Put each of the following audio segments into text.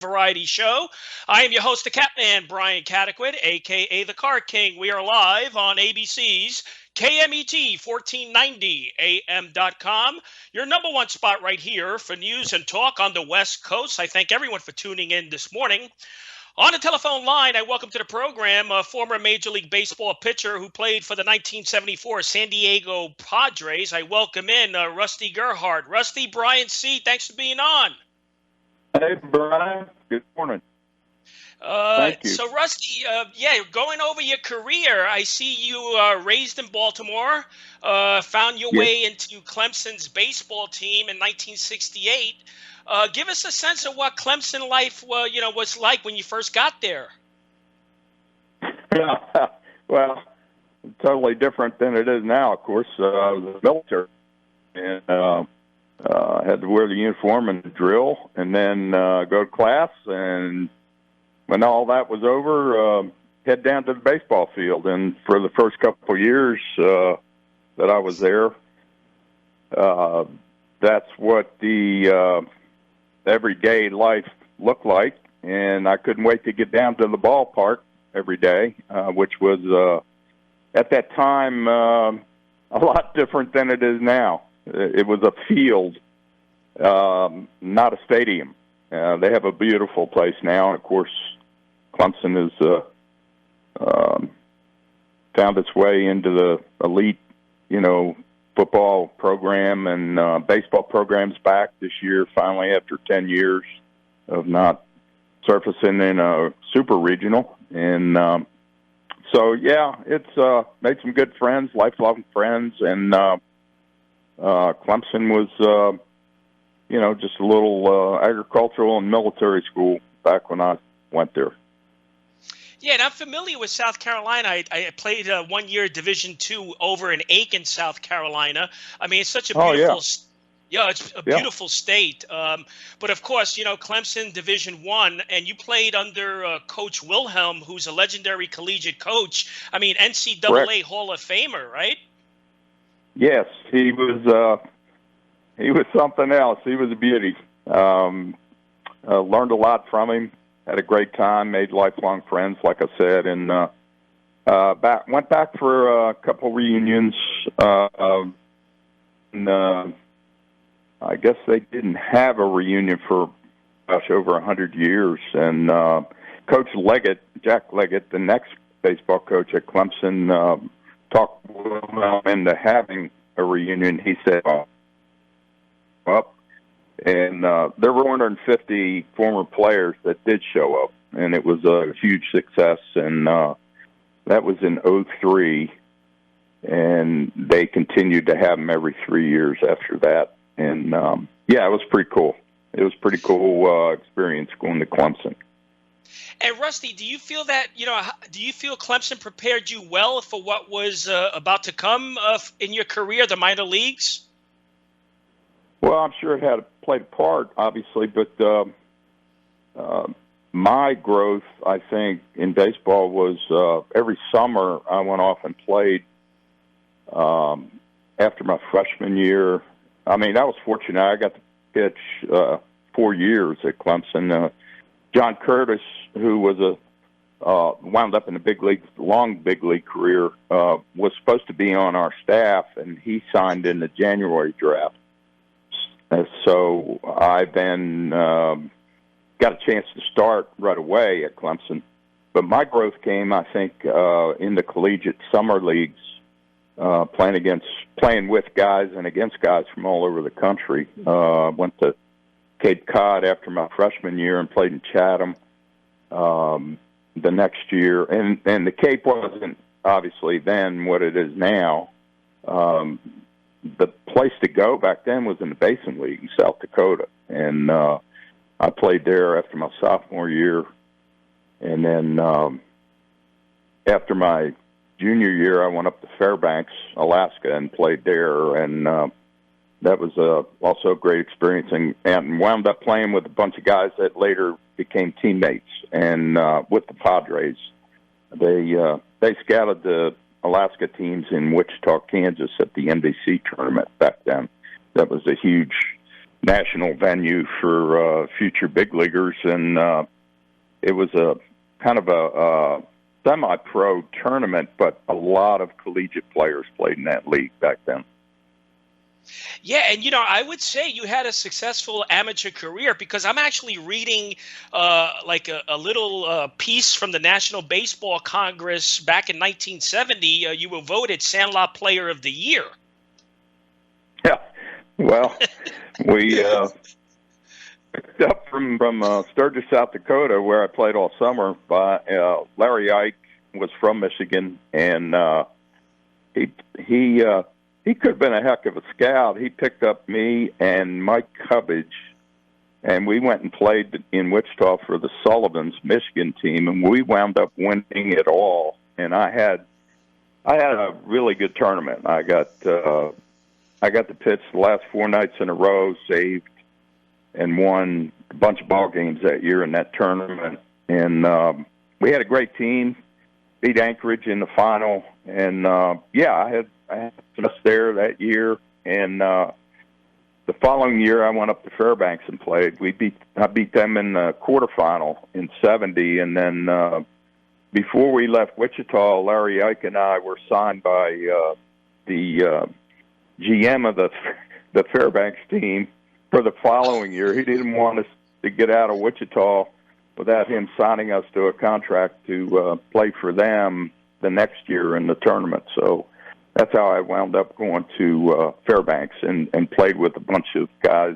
Variety show. I am your host, the Catman, Brian Cataquet, a.k.a. the Card King. We are live on ABC's KMET 1490am.com, your number one spot right here for news and talk on the West Coast. I thank everyone for tuning in this morning. On the telephone line, I welcome to the program a former Major League Baseball pitcher who played for the 1974 San Diego Padres. I welcome in Rusty Gerhardt. Rusty, Brian C., thanks for being on. Hey, Brian. Good morning. Thank you. So, Rusty, going over your career, I see you raised in Baltimore, found your way into Clemson's baseball team in 1968. Give us a sense of what Clemson life was like when you first got there. Well, totally different than it is now, of course. I was in the military, and had to wear the uniform and drill, and then go to class, and when all that was over, head down to the baseball field. And for the first couple of years that I was there, that's what the everyday life looked like, and I couldn't wait to get down to the ballpark every day, which was, at that time, a lot different than it is now. It was a field, not a stadium. They have a beautiful place now, and of course, Clemson has found its way into the elite, football program, and baseball program's back this year, finally, after 10 years of not surfacing in a super regional. And it's made some good friends, lifelong friends, and Clemson was, just a little agricultural and military school back when I went there. Yeah, and I'm familiar with South Carolina. I played 1 year Division II over in Aiken, South Carolina. I mean, it's such a beautiful it's a beautiful state. But of course, Clemson Division I, and you played under Coach Wilhelm, who's a legendary collegiate coach. I mean, NCAA Correct. Hall of Famer, right? Yes, he was something else. He was a beauty. Learned a lot from him. Had a great time. Made lifelong friends, like I said, and went back for a couple reunions. And I guess they didn't have a reunion for over 100 years. And Coach Leggett, Jack Leggett, the next baseball coach at Clemson, talked Wilhelm into having a reunion. He said, up. And there were 150 former players that did show up, and it was a huge success. And that was in 2003, and they continued to have them every 3 years after that. And, it was pretty cool. It was a pretty cool experience going to Clemson. And Rusty, do you feel that, do you feel Clemson prepared you well for what was about to come in your career, the minor leagues? Well, I'm sure it had played a part, obviously, but my growth, I think, in baseball was every summer I went off and played after my freshman year. I mean, I was fortunate. I got to pitch 4 years at Clemson. John Curtis, who was wound up in the big league, long big league career, was supposed to be on our staff, and he signed in the January draft. So I then got a chance to start right away at Clemson. But my growth came, I think, in the collegiate summer leagues, playing with guys and against guys from all over the country. Went to Cape Cod after my freshman year and played in Chatham the next year. And the Cape wasn't obviously then what it is now. The place to go back then was in the Basin League in South Dakota. And I played there after my sophomore year. And then after my junior year, I went up to Fairbanks, Alaska, and played there. And that was also a great experience, and wound up playing with a bunch of guys that later became teammates. And with the Padres, they scouted the Alaska teams in Wichita, Kansas at the NBC tournament back then. That was a huge national venue for future big leaguers, and it was a kind of a semi-pro tournament, but a lot of collegiate players played in that league back then. Yeah, and I would say you had a successful amateur career, because I'm actually reading like a little piece from the National Baseball Congress back in 1970. You were voted Sandlot Player of the Year. Yeah, well, we picked up from Sturgis, South Dakota, where I played all summer. By Larry Ike was from Michigan, and he could have been a heck of a scout. He picked up me and Mike Cubbage, and we went and played in Wichita for the Sullivans Michigan team, and we wound up winning it all. And I had a really good tournament. I got to pitch the last 4 nights in a row, saved, and won a bunch of ball games that year in that tournament. And we had a great team, beat Anchorage in the final, and I had us there that year, and the following year I went up to Fairbanks and played. I beat them in the quarterfinal in '70, and then before we left Wichita, Larry Ike and I were signed by the GM of the Fairbanks team for the following year. He didn't want us to get out of Wichita without him signing us to a contract to play for them the next year in the tournament. So that's how I wound up going to Fairbanks and played with a bunch of guys.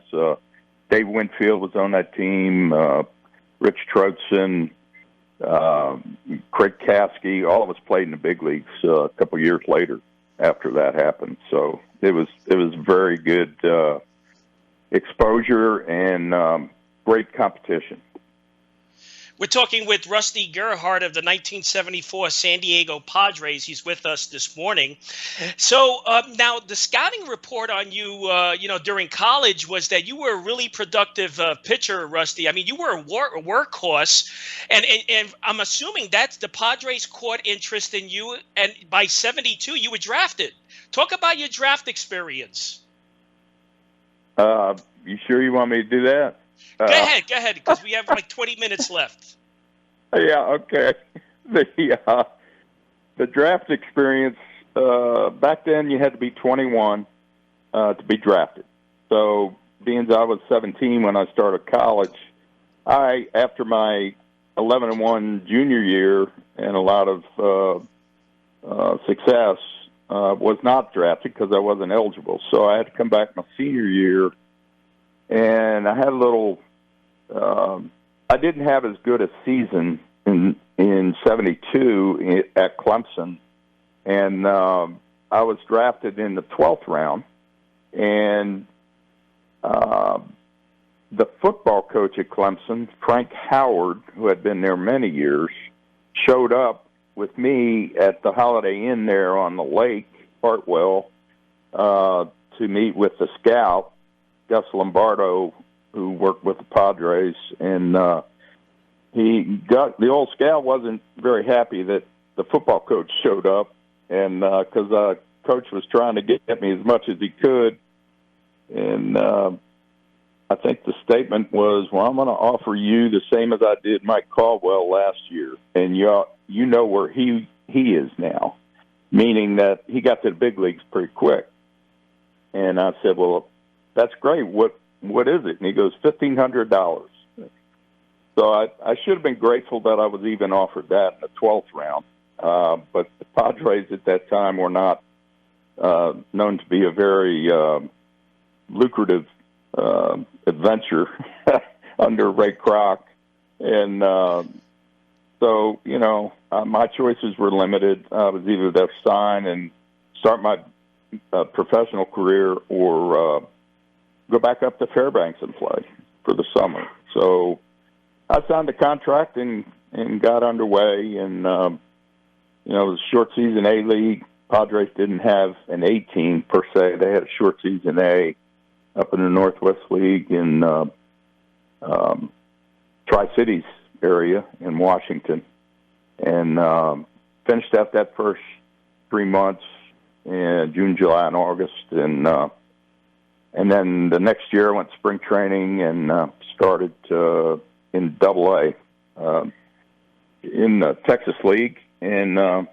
Dave Winfield was on that team, Rich Troutson, Craig Kasky. All of us played in the big leagues a couple years later after that happened. So it was very good exposure and great competition. We're talking with Rusty Gerhardt of the 1974 San Diego Padres. He's with us this morning. So now the scouting report on you, during college was that you were a really productive pitcher, Rusty. I mean, you were a workhorse, and I'm assuming that's the Padres caught interest in you, and by '72 you were drafted. Talk about your draft experience. You sure you want me to do that? Go ahead, because we have like 20 minutes left. Yeah, okay. The draft experience, back then you had to be 21 to be drafted. So being I was 17 when I started college, after my 11-1 junior year and a lot of success, was not drafted because I wasn't eligible. So I had to come back my senior year, and I had a little I didn't have as good a season in '72 at Clemson, and I was drafted in the 12th round, and the football coach at Clemson, Frank Howard, who had been there many years, showed up with me at the Holiday Inn there on the lake, Hartwell, to meet with the scout, Gus Lombardo, who worked with the Padres, and the old scout wasn't very happy that the football coach showed up, and because coach was trying to get me as much as he could, and I think the statement was, "Well, I'm going to offer you the same as I did Mike Caldwell last year, and you know where he is now," meaning that he got to the big leagues pretty quick. And I said, "Well, that's great. What is it?" And he goes, $1,500. So I should have been grateful that I was even offered that in the 12th round. But the Padres at that time were not known to be a very lucrative adventure under Ray Kroc. And so, my choices were limited. I was either to sign and start my professional career or go back up to Fairbanks and play for the summer. So I signed a contract and got underway, and it was a short season A league. Padres didn't have an A team per se; they had a short season A up in the Northwest League in Tri-Cities area in Washington, and finished out that first 3 months in June, July, and August, and And then the next year I went to spring training and started in Double-A in the Texas League, and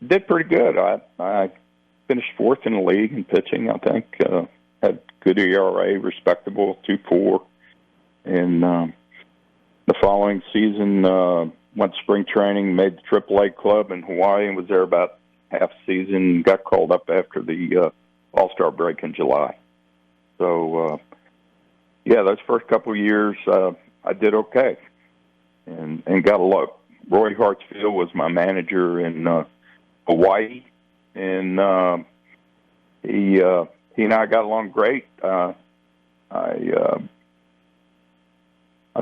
did pretty good. I finished fourth in the league in pitching, I think. Had good ERA, respectable, 2.4. And the following season, went to spring training, made the Triple-A club in Hawaii, and was there about half season. Got called up after the All-Star break in July. So, those first couple of years, I did okay, and got a lot. Roy Hartsfield was my manager in Hawaii, and he and I got along great. I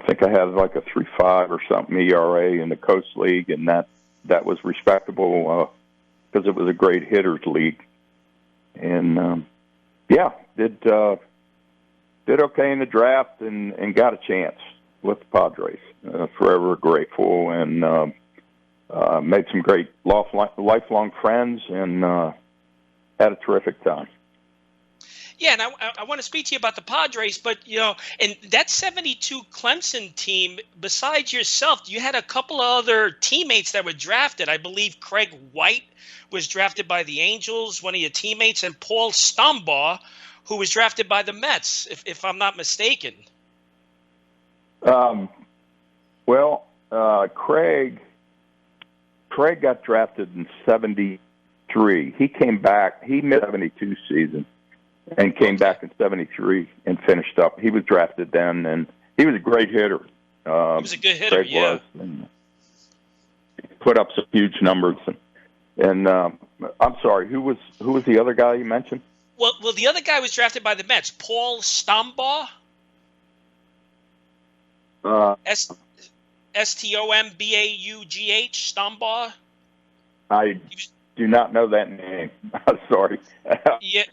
think I had like a 3.5 or something ERA in the Coast League, and that was respectable because it was a great hitters league. And did okay in the draft and got a chance with the Padres. Forever grateful, and made some great lifelong friends, and had a terrific time. Yeah, and I want to speak to you about the Padres, but, in that 72 Clemson team, besides yourself, you had a couple of other teammates that were drafted. I believe Craig White was drafted by the Angels, one of your teammates, and Paul Stambaugh, who was drafted by the Mets, if I'm not mistaken. Craig got drafted in 73. He came back. He missed 72 season and came back in 73 and finished up. He was drafted then, and he was a great hitter. He was a good hitter, Craig was, and he put up some huge numbers. And I'm sorry, who was the other guy you mentioned? Well, the other guy was drafted by the Mets, Paul Stambaugh. Stombaugh, Stambaugh. I do not know that name. I'm sorry. Yeah.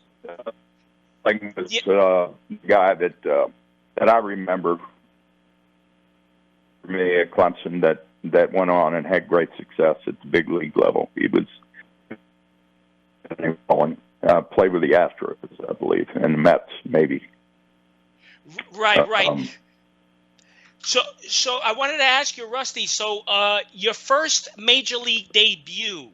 Like this guy that I remember for me at Clemson that went on and had great success at the big league level. He was played with the Astros, I believe, and the Mets, maybe. Right. So I wanted to ask you, Rusty. So your first major league debut.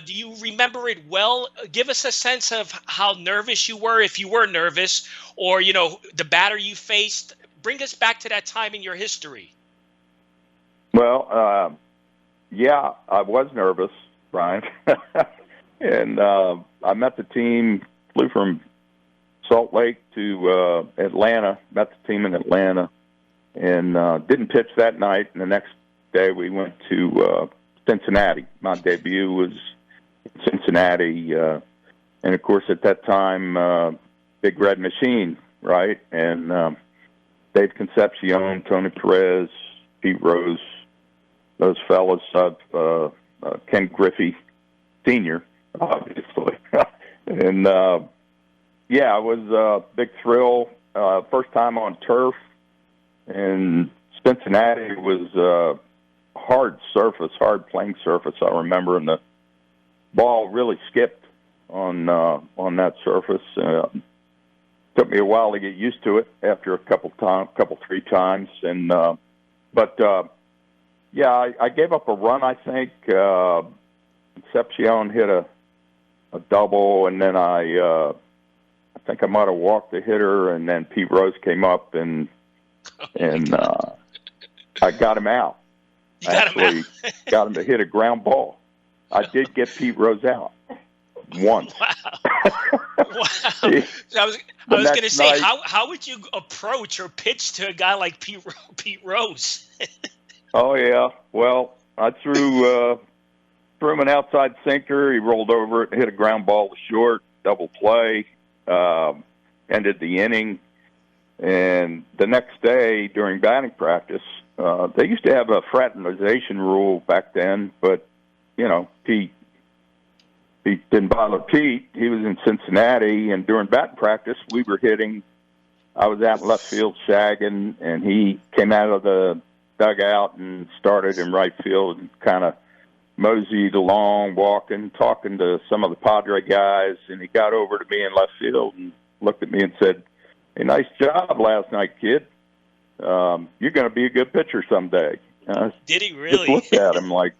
Do you remember it well? Give us a sense of how nervous you were, if you were nervous, or, the batter you faced. Bring us back to that time in your history. Well, I was nervous, Brian. And I met the team, flew from Salt Lake to Atlanta, met the team in Atlanta, and didn't pitch that night. And the next day we went to Cincinnati. My debut was in Cincinnati, and of course at that time, Big Red Machine, right? And Dave Concepcion, Tony Perez, Pete Rose, those fellas, Ken Griffey Sr., obviously. And it was a big thrill. First time on turf, and Cincinnati was hard playing surface. I remember, and the ball really skipped on that surface. Took me a while to get used to it after three times, and I gave up a run. I think Concepcion hit a double, and then I think I might have walked the hitter, and then Pete Rose came up and I got him out. Got him to hit a ground ball. I did get Pete Rose out once. Wow. I was going to say, how would you approach or pitch to a guy like Pete Rose? Oh yeah. Well, I threw him an outside sinker. He rolled over it and hit a ground ball to short. Double play. Ended the inning. And the next day during batting practice, they used to have a fraternization rule back then, but Pete didn't bother Pete. He was in Cincinnati, and during batting practice, we were hitting. I was out in left field shagging, and he came out of the dugout and started in right field and kind of moseyed along, walking, talking to some of the Padre guys, and he got over to me in left field and looked at me and said, "Hey, nice job last night, kid. You're going to be a good pitcher someday." Did he really? Just looked at him like,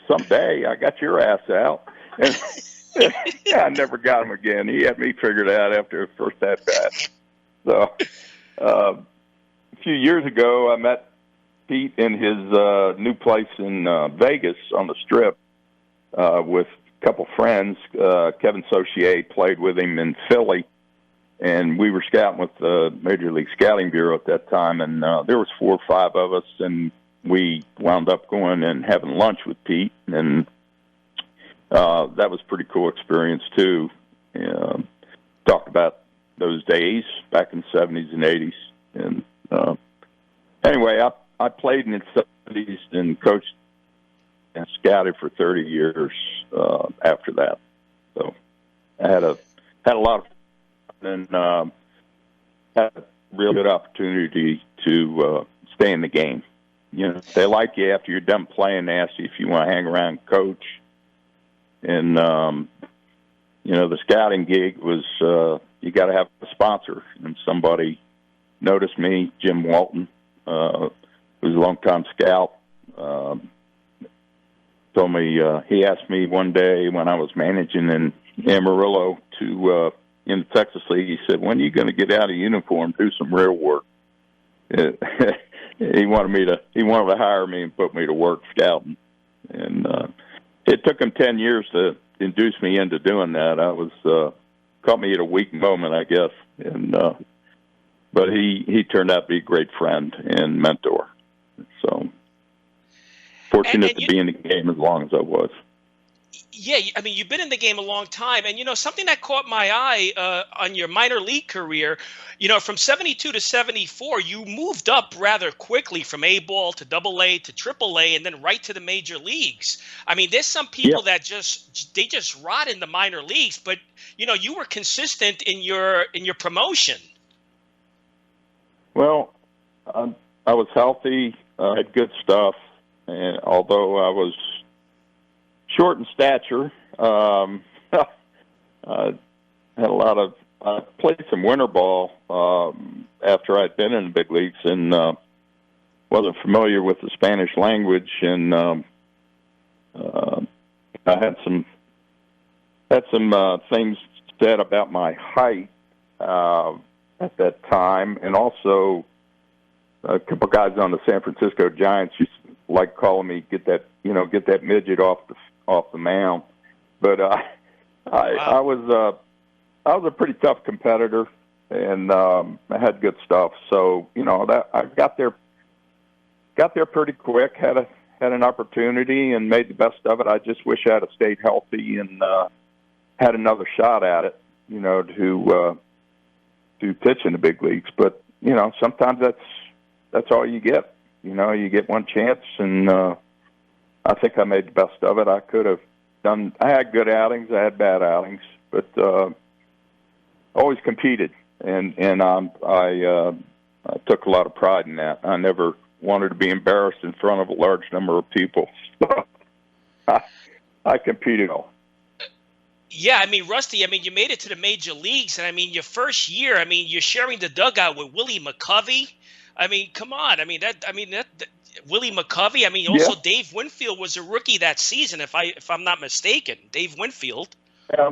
"Someday, I got your ass out." And I never got him again. He had me figured out after the first at bat. So a few years ago, I met Pete in his new place in Vegas on the Strip with a couple friends. Kevin Saucier played with him in Philly, and we were scouting with the Major League Scouting Bureau at that time, and there was 4 or 5 of us, and we wound up going and having lunch with Pete, and that was a pretty cool experience, too. Talked about those days back in the 70s and 80s. And anyway, I played in the 70s and coached and scouted for 30 years after that. So I had a lot of fun and had a real good opportunity to stay in the game. You know, they like you after you're done playing. They ask you if you want to hang around and coach. And, you know, the scouting gig was you got to have a sponsor. And somebody noticed me, Jim Walton, who's a longtime scout, told me, he asked me one day when I was managing in Amarillo to in the Texas League, he said, "When are you going to get out of uniform, do some real work?" He wanted to hire me and put me to work scouting. And it took him 10 years to induce me into doing that. I was caught me at a weak moment, I guess. And but he turned out to be a great friend and mentor. So fortunate to be in the game as long as I was. Yeah, I mean, you've been in the game a long time. And, you know, something that caught my eye on your minor league career, you know, from 72 to 74, you moved up rather quickly from A-ball to AA to AAA and then right to the major leagues. I mean, there's some people that they just rot in the minor leagues, but, you know, you were consistent in your promotion. Well, I was healthy, had good stuff, and although I was short in stature, had a lot of. I played some winter ball after I'd been in the big leagues, and wasn't familiar with the Spanish language, and I had some things said about my height at that time, and also a couple guys on the San Francisco Giants used to like calling me get that midget off the mound. But I was a pretty tough competitor, and I had good stuff. So you know that I got there pretty quick. Had an opportunity and made the best of it. I just wish I had stayed healthy and had another shot at it. You know, to pitch in the big leagues. But you know, sometimes that's all you get. You know, you get one chance, and I think I made the best of it. I could have done. I had good outings. I had bad outings, but always competed, and I took a lot of pride in that. I never wanted to be embarrassed in front of a large number of people. I competed all. Yeah, I mean, Rusty, I mean, you made it to the major leagues, and I mean, your first year, I mean, you're sharing the dugout with Willie McCovey. I mean, come on. I mean, that Willie McCovey. I mean, also Dave Winfield was a rookie that season, if I'm not mistaken. Dave Winfield. Yeah.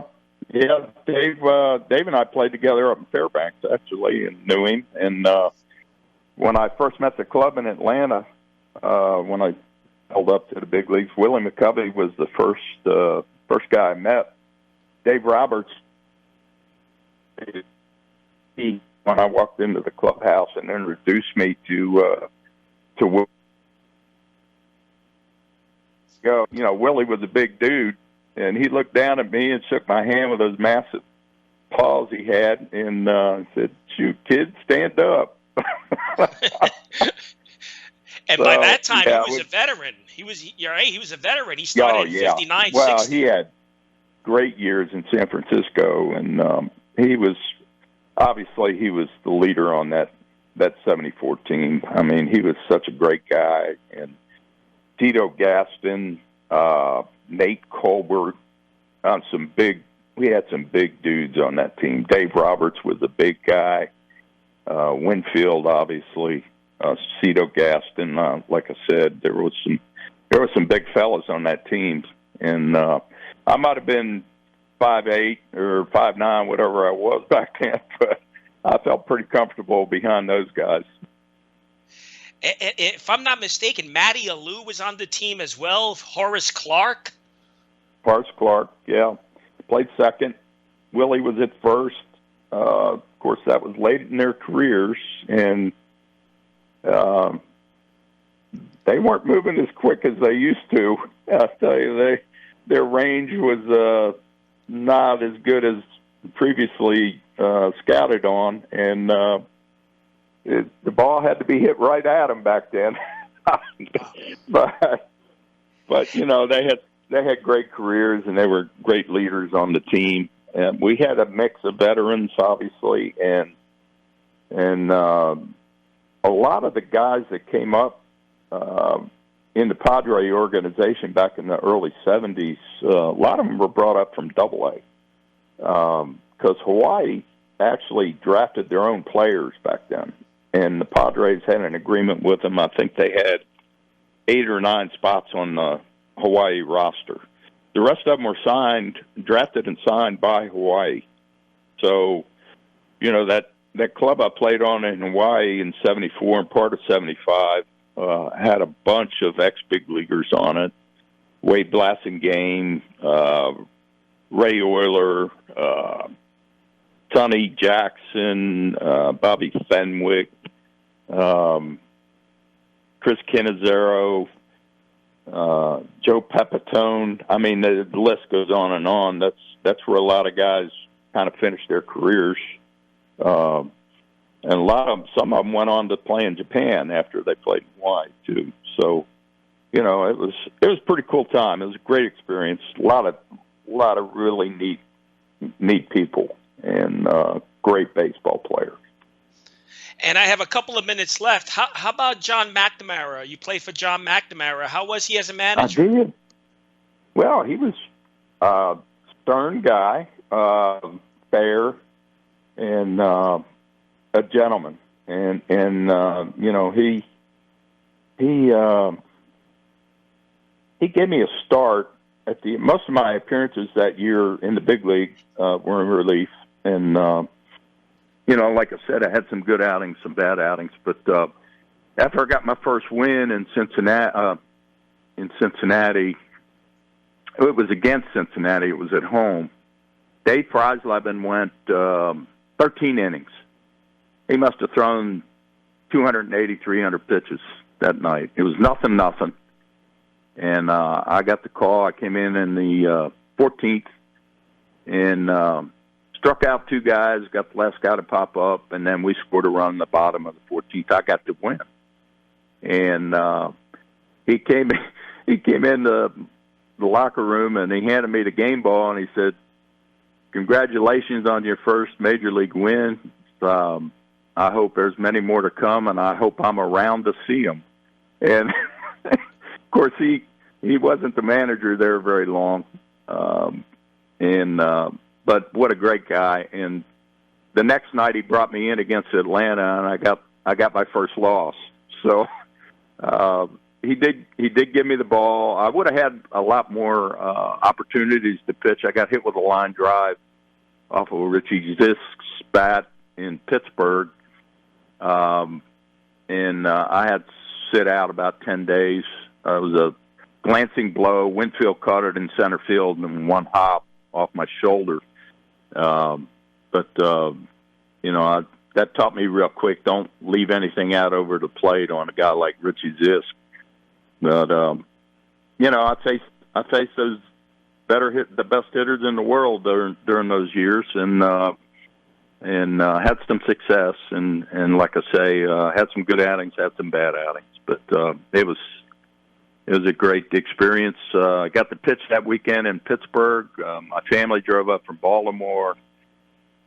Dave and I played together up in Fairbanks actually, and knew him. And when I first met the club in Atlanta, when I held up to the big leagues, Willie McCovey was the first guy I met. Dave Roberts, when I walked into the clubhouse and introduced me to Willie. You know, Willie was a big dude, and he looked down at me and shook my hand with those massive paws he had, and said, "Shoot, kid, stand up." And by that time, he was a veteran. He was a veteran. He started in 59, well, 60. He had great years in San Francisco, and he was the leader on that 74 team. I mean, he was such a great guy, and Tito Gaston, Nate Colbert, we had some big dudes on that team. Dave Roberts was a big guy. Winfield, obviously, Cito Gaston. Like I said, there were some big fellas on that team, and I might have been 5'8" or 5'9", whatever I was back then, but I felt pretty comfortable behind those guys. If I'm not mistaken, Matty Alou was on the team as well. Horace Clark. Horace Clark, yeah, played second. Willie was at first. Of course, that was late in their careers, and they weren't moving as quick as they used to. I'll tell you, their range was not as good as previously scouted on, and the ball had to be hit right at them back then. but you know, they had great careers, and they were great leaders on the team. And we had a mix of veterans, obviously, and a lot of the guys that came up in the Padre organization back in the early 70s, a lot of them were brought up from AA, because Hawaii actually drafted their own players back then, and the Padres had an agreement with them. I think they had 8 or 9 spots on the Hawaii roster. The rest of them were drafted and signed by Hawaii. So, you know, that club I played on in Hawaii in 74 and part of 75 had a bunch of ex-big leaguers on it. Wade Blassingame, Ray Euler, Sonny Jackson, Bobby Fenwick, Chris Cannizzaro, Joe Pepitone. I mean, the list goes on and on. That's where a lot of guys kind of finished their careers. And some of them went on to play in Japan after they played in Hawaii too. So, you know, it was a pretty cool time. It was a great experience. A lot of really neat people, and great baseball players. And I have a couple of minutes left. How about John McNamara? You played for John McNamara. How was he as a manager? I did. Well, he was a stern guy, fair, and a gentleman. And you know, he gave me a start at most of my appearances that year in the big league were in relief, and you know, like I said, I had some good outings, some bad outings. But after I got my first win in Cincinnati, it was against Cincinnati. It was at home. Dave Freisleben went 13 innings. He must have thrown 280, 300 pitches that night. It was nothing. And I got the call. I came in the 14th and struck out 2 guys, got the last guy to pop up, and then we scored a run in the bottom of the 14th. I got the win. And he came in the locker room, and he handed me the game ball, and he said, "Congratulations on your first major league win. I hope there's many more to come, and I hope I'm around to see them." And, of course, he wasn't the manager there very long. But what a great guy. And the next night he brought me in against Atlanta, and I got my first loss. So he did give me the ball. I would have had a lot more opportunities to pitch. I got hit with a line drive off of Richie Zisk's bat in Pittsburgh. And I had to sit out about 10 days. It was a glancing blow. Winfield caught it in center field and one hop off my shoulder. You know, that taught me real quick, don't leave anything out over the plate on a guy like Richie Zisk. But, you know, I faced those the best hitters in the world during those years, and had some success, and like I say, had some good outings, had some bad outings, but it was a great experience. I got to pitch that weekend in Pittsburgh. My family drove up from Baltimore.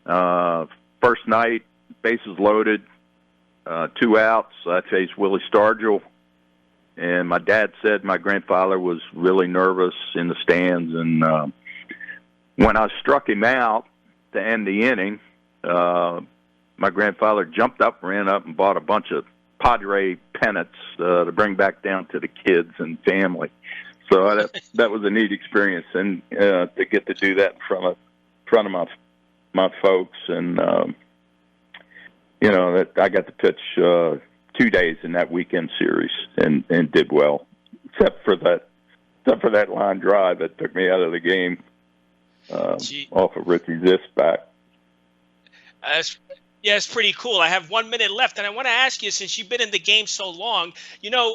First night, bases loaded, 2 outs. I faced Willie Stargell, and my dad said my grandfather was really nervous in the stands, and when I struck him out to end the inning, my grandfather jumped up, ran up, and bought a bunch of Padre pennants to bring back down to the kids and family. So that was a neat experience, and to get to do that in front of my folks, and that I got to pitch 2 days in that weekend series and did well, except for that line drive that took me out of the game off of Richie Zisback. Yeah, it's pretty cool. I have 1 minute left, and I want to ask you, since you've been in the game so long,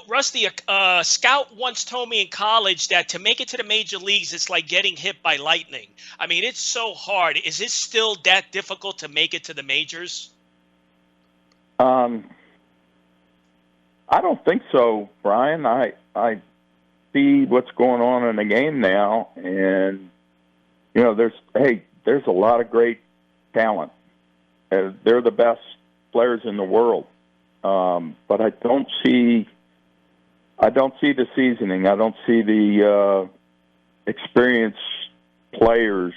Rusty, a scout once told me in college that to make it to the major leagues, it's like getting hit by lightning. I mean, it's so hard. Is it still that difficult to make it to the majors? I don't think so, Brian. I see what's going on in the game now, and there's a lot of great talent. They're the best players in the world, but I don't see the seasoning. I don't see the experienced players,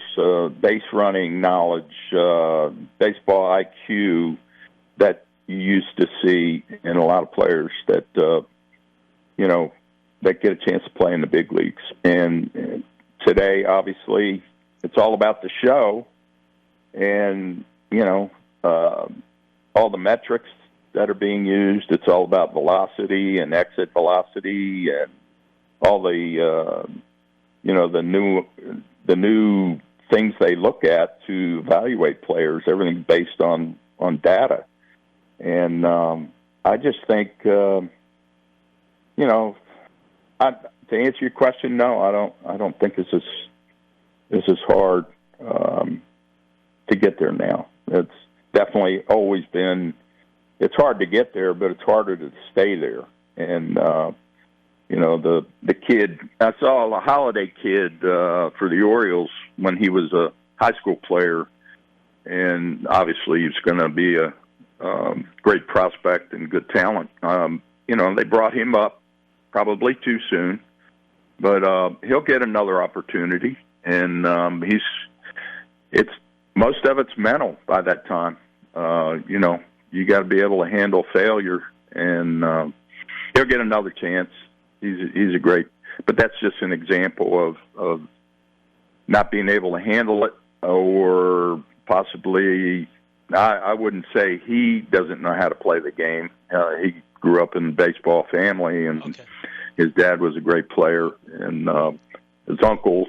base running knowledge, baseball IQ that you used to see in a lot of players that that get a chance to play in the big leagues. And today, obviously, it's all about the show, and all the metrics that are being used. It's all about velocity and exit velocity and all the new things they look at to evaluate players. Everything's based on data, and I just think to answer your question, no, I don't think this is hard to get there now. It's definitely always been. It's hard to get there, but it's harder to stay there. And the kid, I saw a Holiday kid for the Orioles when he was a high school player, and obviously he's going to be a great prospect and good talent. They brought him up probably too soon, but he'll get another opportunity, and most of it's mental by that time. You got to be able to handle failure, and he'll get another chance. He's a great, but that's just an example of not being able to handle it, or possibly, I wouldn't say he doesn't know how to play the game. He grew up in a baseball family, and his dad was a great player, and his uncles,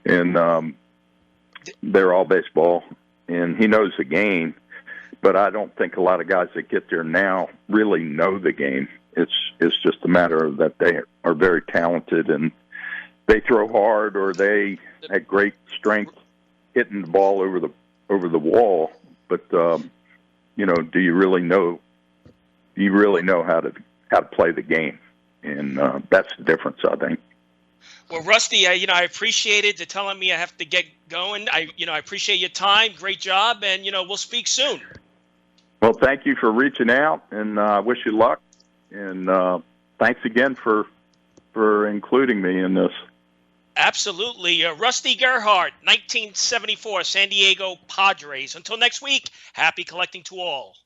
and they're all baseball, and he knows the game. But I don't think a lot of guys that get there now really know the game. It's just a matter of that they are very talented and they throw hard, or they have great strength hitting the ball over the wall. But do you really know? Do you really know how to play the game? And that's the difference, I think. Well, Rusty, I appreciate it. They're telling me I have to get going. I appreciate your time. Great job, and we'll speak soon. Well, thank you for reaching out, and I wish you luck. And thanks again for including me in this. Absolutely. Rusty Gerhardt, 1974, San Diego Padres. Until next week, happy collecting to all.